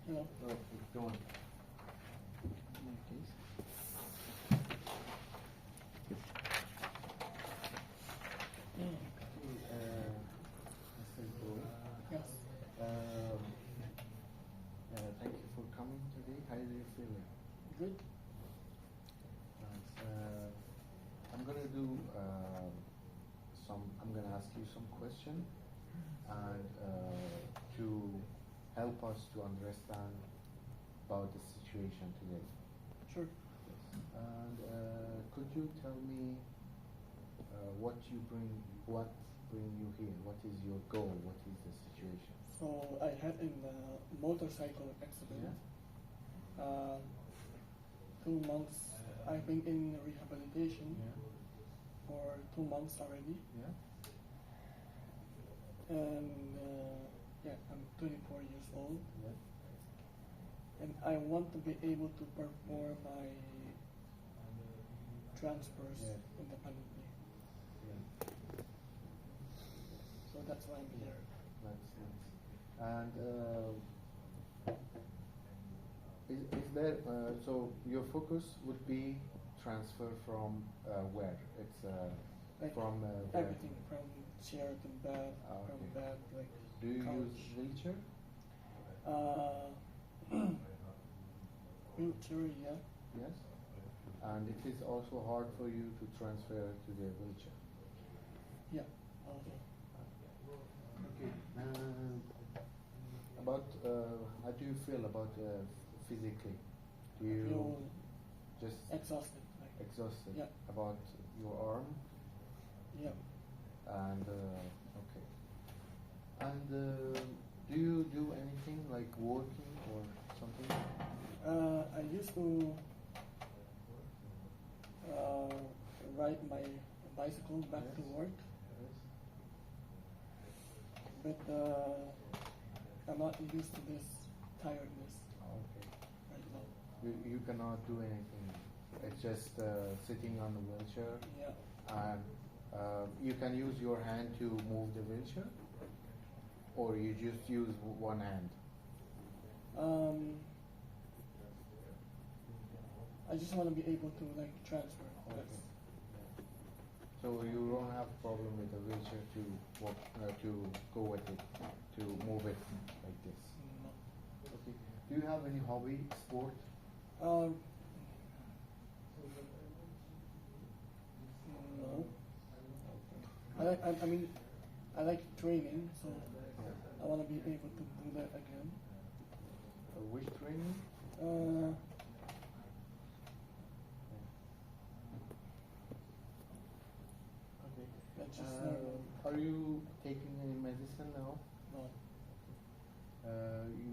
Hello. Okay, go on. Please. Mr. Goel, Yes. thank you for coming today. How are you feeling? Good. Nice. I'm gonna do I'm gonna ask you some questions, and to help us to understand about the situation today. Sure. Yes. And could you tell me what bring you here? What is your goal? What is the situation? So I had a motorcycle accident. Yeah. 2 months. I've been in rehabilitation Yeah. for 2 months already, Yeah. and I'm 24 years old, Yeah. and I want to be able to perform my transfers Yeah. independently. Yeah. So that's why I'm here. That's nice. And is there so your focus would be transfer from where? It's Like from everything from chair to bed, Ah, from okay. bed like Do you couch. use wheelchair? Wheelchair, yeah. Yes. And it is also hard for you to transfer to the wheelchair. Yeah. Also. Okay. About how do you feel about physically? Do I you feel just exhausted. Like, exhausted Yeah. about your arm? yeah. And okay. And do you do anything like working or something? I used to ride my bicycle back to Yes. work, Yes. but I'm not used to this tiredness Okay. right now. You cannot do anything. It's just sitting on the wheelchair, Yeah. and you can use your hand to move the wheelchair, or you just use one hand. I just want to be able to like transfer. Okay. That's, So you don't have problem with the wheelchair to walk, to go with it, to move it like this. no. Okay. Do you have any hobby, sport? No. I mean, I like training, so Yeah. I want to be able to do that again. Which training? Okay. That's just normal. Are you taking any medicine now? No,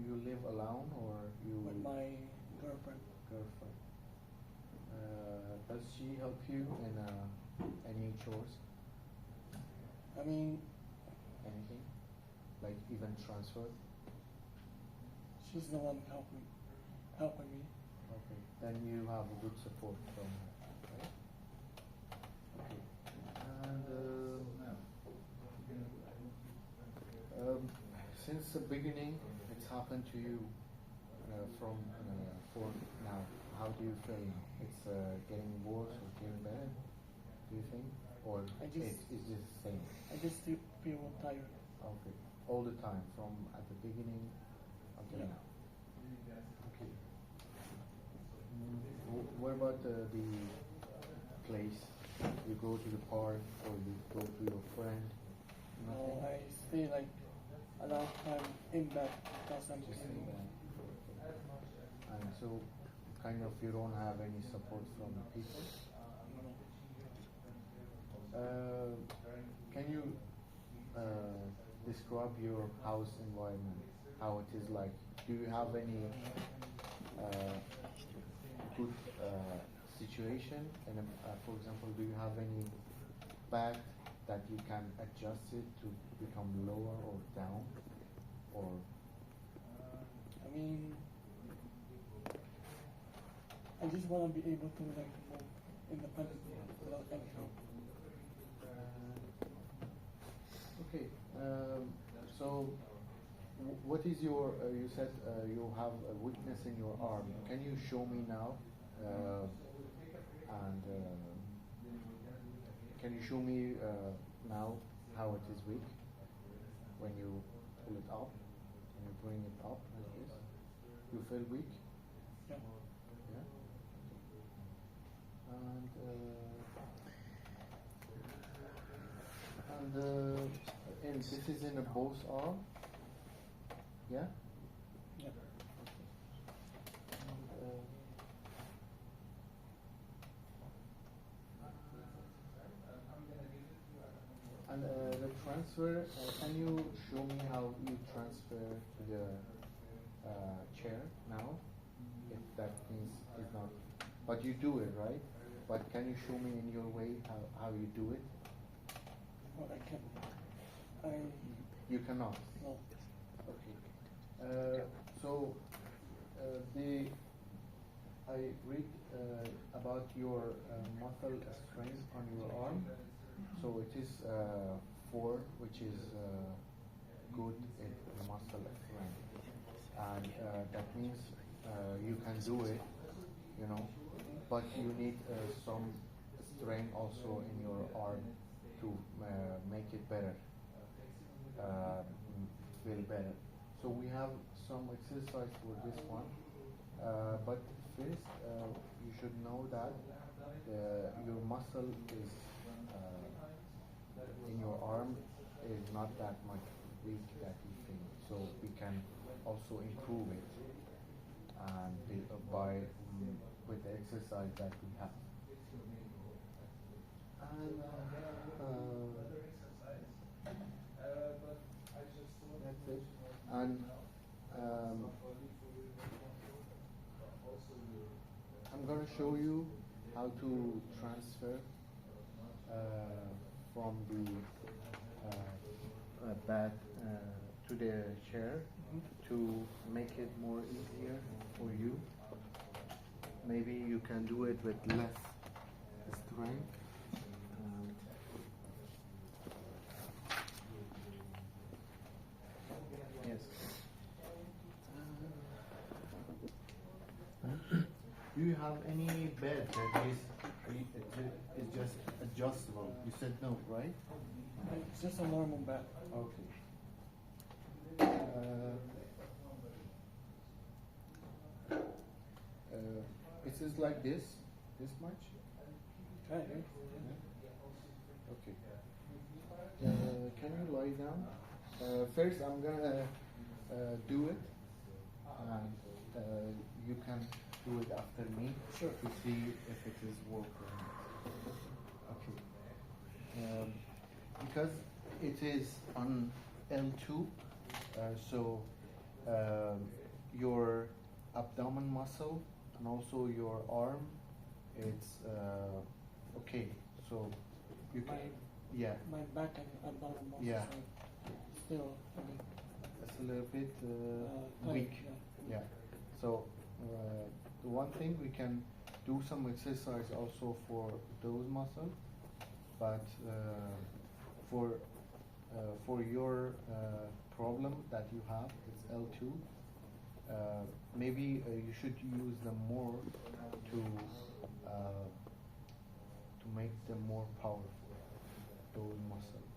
You live alone or you with my girlfriend. girlfriend? Does she help you in any chores? I mean, Anything? Like even transfer? she's the one helping me. Okay. Then you have a good support from her, right? Okay. And since the beginning, it's happened to you from for now. How do you feel now? It's getting worse or getting better? Do you think, or I just- it's just the same? I just feel tired. Okay, all the time from at the beginning until Yeah. now. Okay. What about the place? You go to the park or you go to your friend? No, I stay like a lot of time in bed because I'm Just just in that. And so, kind of, you don't have any support from the people. Can you describe your house environment? How it is like? Do you have any good situation? And for example, do you have any bed that you can adjust it to become lower or down? Or I mean, I just want to be able to like move independently without any help. okay, so what is your? You said you have a weakness in your arm. Can you show me now? And can you show me now how it is weak when you pull it up, when you bring it up like this? You feel weak? Yeah. Yeah. And this is in a both arm. Yeah. Yeah. And the transfer, can you show me how you transfer to the chair now? If that means it's not, but you do it, right? But can you show me in your way how you do it? Well, I can. You cannot. No. Okay. So I read about your muscle strength on your arm. So it is 4, which is good in muscle strength, and that means you can do it, you know, but you need some strength also in your arm to make it better, feel better. So we have some exercise for this one, but first you should know that your muscle is in your arm is not that much weak that you think. So we can also improve it and by with the exercise that we have. And that's it. And I'm going to show you how to transfer from the bed to the chair to make it more easier for you. Maybe you can do it with less strength. Yes. Do you have any bed that is just adjustable? You said no, right? It's just a normal bed. Okay. It is like this much? Okay. Yeah. Okay. Can you lie down? First, I'm gonna do it, and you can do it after me. Sure. To see if it is working. Okay. Because it is on L2, so your abdomen muscle and also your arm, it's okay. So you can, yeah. My back and abdomen muscles Yeah. are still, It's a little bit tight, weak. Yeah. So the one thing we can do some exercise also for those muscles, but for your problem that you have, it's L2. Maybe you should use them more to make them more powerful. Those muscles.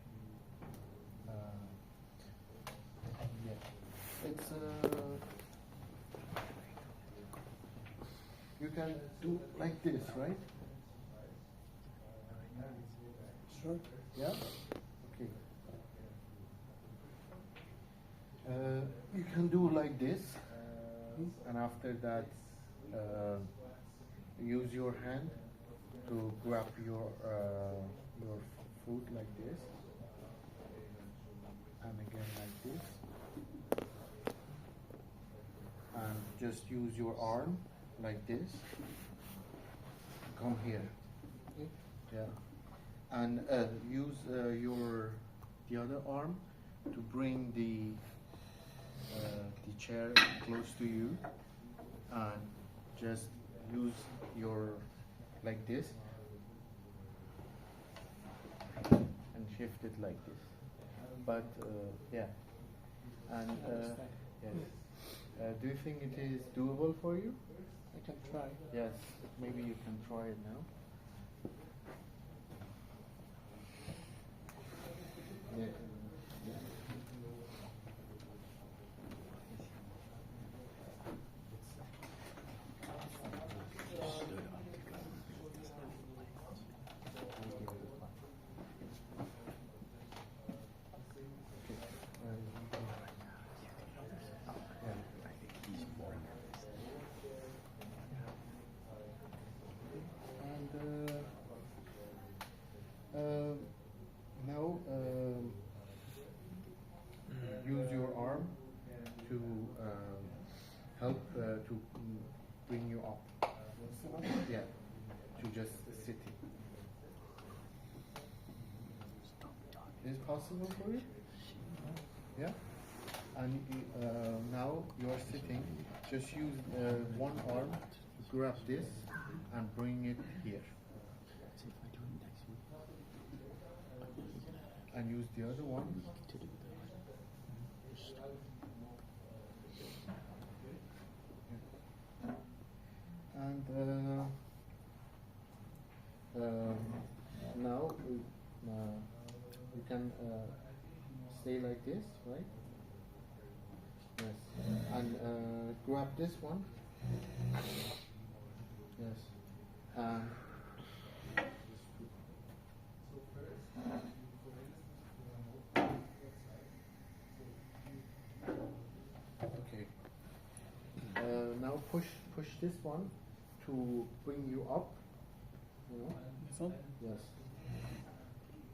Yeah. It's you can do like this, right? Sure. Yeah? Okay. You can do like this, and after that, use your hand to grab your foot like this, and again like this, and just use your arm like this. Come here. Yeah. And use the other arm to bring the chair close to you, and just use your like this and shift it like this. But yeah, And understand. yes, do you think it is doable for you? I can try. Yes, maybe you can try it now. Yeah. And now use your arm to help to bring you up. Yeah, to just sitting. Is it possible for you? Yeah? And now you are sitting, just use one arm, grab this, and bring it here. And use the other one. And now you can stay like this, right? Yes. And grab this one. Yes. And okay. Now push this one to bring you up. You know? This one? Yes.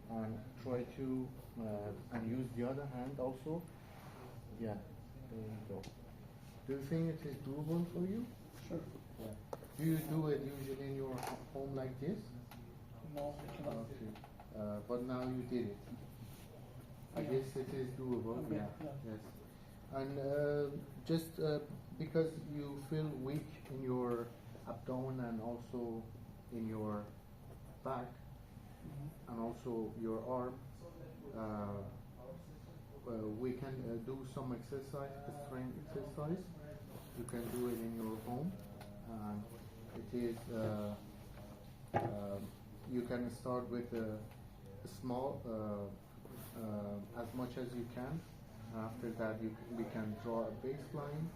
And try to and use the other hand also. Yeah. There you go. Do you think it is doable for you? Sure. Yeah. Do you do it usually in your home like this? No, I cannot. Okay. But now you did it. I Yeah. guess it is doable. Okay, Yeah. yeah. Yes. And just because you feel weak in your abdomen and also in your back and also your arm, we can do some exercise, strength exercise. You can do it in your home. And it is you can start with a small, as much as you can. After that, we can draw a baseline.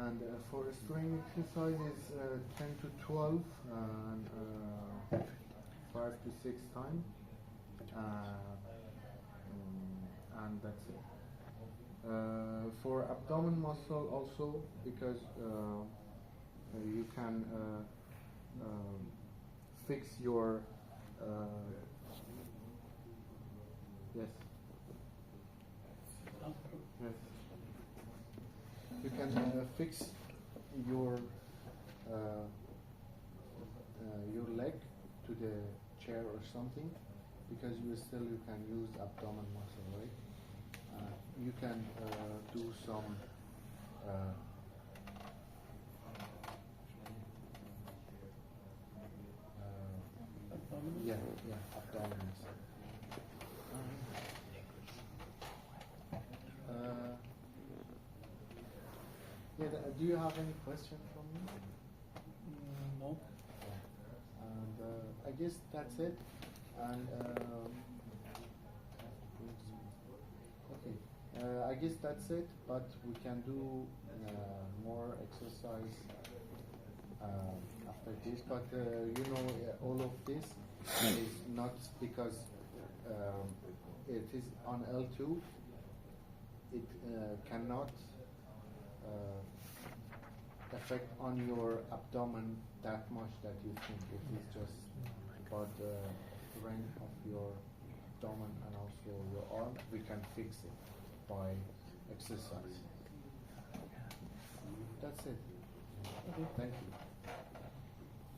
And for a strength exercise is 10 to 12 and 5 to 6 times. And that's it. For abdomen muscle also, because you can fix your yes. Yes. You can fix your leg to the chair or something, because you can use abdomen muscle, right? You can do some abdomen muscle. Do you have any question from me? No. And I guess that's it. And okay, I guess that's it. But we can do more exercise after this. But all of this is not because it is on L2. It cannot affect on your abdomen that much that you think. It is just about the strength of your abdomen and also your arm. We can fix it by exercise. That's it. Okay. Thank you.